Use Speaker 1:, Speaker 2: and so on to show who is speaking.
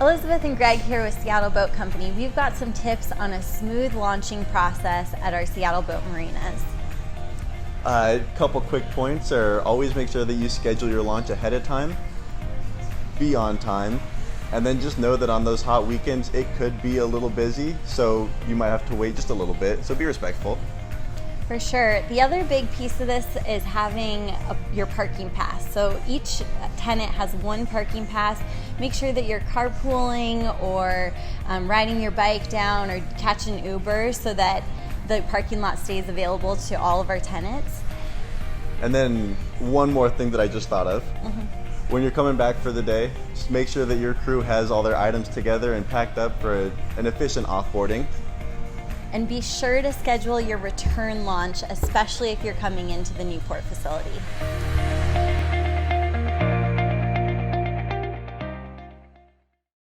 Speaker 1: Elizabeth and Greg here with Seattle Boat Company. We've got some tips on a smooth launching process at our Seattle boat marinas.
Speaker 2: A couple quick points are always make sure that you schedule your launch ahead of time, be on time, and then just know that on those hot weekends it could be a little busy, so you might have to wait just a little bit, so be respectful.
Speaker 1: For sure. The other big piece of this is having your parking pass. So each tenant has one parking pass. Make sure that you're carpooling or riding your bike down or catching Uber so that the parking lot stays available to all of our tenants.
Speaker 2: And then one more thing that I just thought of. When you're coming back for the day, just make sure that your crew has all their items together and packed up for an efficient offboarding.
Speaker 1: And be sure to schedule your return launch, especially if you're coming into the Newport facility.